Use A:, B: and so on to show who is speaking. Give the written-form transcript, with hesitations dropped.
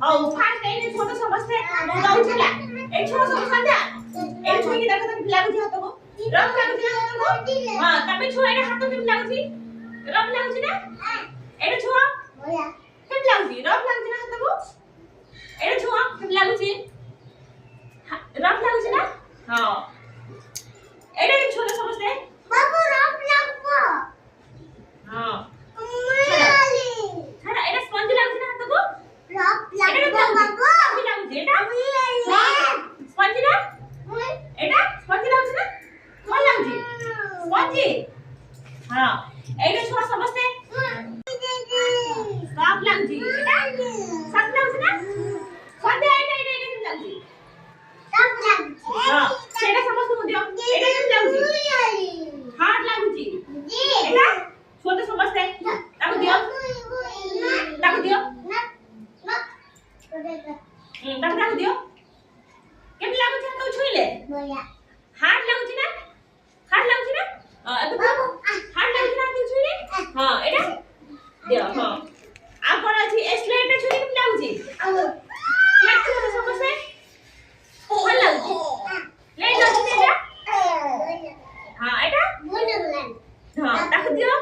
A: ହଉ ଫାଷ୍ଟ ଏଇ ଛୋଟ ସମସ୍ତେ ମୁଁ ଦଉଛି ହେଲା ଏଇ ଛୋଟ ସବୁ ସନ୍ଧ୍ୟା ଏଇ ଛୁଇଁକି ଦେଖ ତମେ ଲାଗୁଛି ହାତକୁ ରଫ ଲାଗୁଛି ନା ହାତକୁ ହଁ ତମେ ଛୁଆ ଏଇଟା ହାତ କେମିତି ଲାଗୁଛି ରଫ ଲାଗୁଛି ନା ଏଇଟା ଛୁଆ କେମିତି ଲାଗୁଛି ରଫ ଲାଗୁଛି ନା ହାତକୁ ଏଇଟା ଛୁଆ କେମିତି ଲାଗୁଛି ରଫ ଲାଗୁଛି ନା ହଁ ଏଇଟା ଛୋଟ ସମସ୍ତେ ବାବୁ ରଫ ଲାଗବ ହଁ ଛାଡା ଏଇଟା ସ୍ପଞ୍ଜ ଲାଗୁଛି ନା ହାତକୁ ରଫ ଲାଗବ ବାବୁ ସ୍ପଞ୍ଜ ଲାଗୁଛି ଏଇଟା ସ୍ପଞ୍ଜ ନା ଏଇଟା ସ୍ପଞ୍ଜ ଲାଗୁଛି ନା କଣ ଲାଗୁଛି ସ୍ପଞ୍ଜ ହଁ ଏଇଟା ଛୁଆ ସମସ୍ତେ ରଫ ଲାଗୁଛି ଏଇଟା ସଫ୍ଟ ଲାଗୁଛି ନା ସନ୍ଧ୍ୟା ଏଇଟା କେମିତି ଲାଗୁଛି ରଫ ଲାଗୁଛି ହଁ ସେଇଟା ସମସ୍ତଙ୍କୁ ଦିଅ ଏଇଟା କେମିତି ଲାଗୁଛି ହାର୍ଡ ଲାଗୁଛି ଏଇଟା ଛୋଟ ସମସ୍ତେ ତାକୁ ଦିଅ ତାକୁ ଦିଅ ତାକୁ ଦିଅ କେମିତି ଲାଗୁଛି ହାତକୁ ଛୁଇଁଲେ ହାର୍ଡ ଲାଗୁଛି ନା ହାର୍ଡ ଲାଗୁଛି ନା ହାର୍ଡ ଲାଗୁଛି ନା ହାତକୁ ଛୁଇଁଲେ ହଁ ଏଇଟା ଦିଅ ହଁ ଆଉ କଣ ଅଛି ଏ ସ୍ଲେଟଟା ଛୁଇଁଲେ କେମିତି ଲାଗୁଛି ସ୍ଲେଟ ଛୁଇଁଲେ ସମସ୍ତେ ଭଲ ଲାଗୁଛି ସ୍ଲେଟ ଅଛି ଏଇଟା ହଁ ଏଇଟା ହଁ ତାକୁ ଦିଅ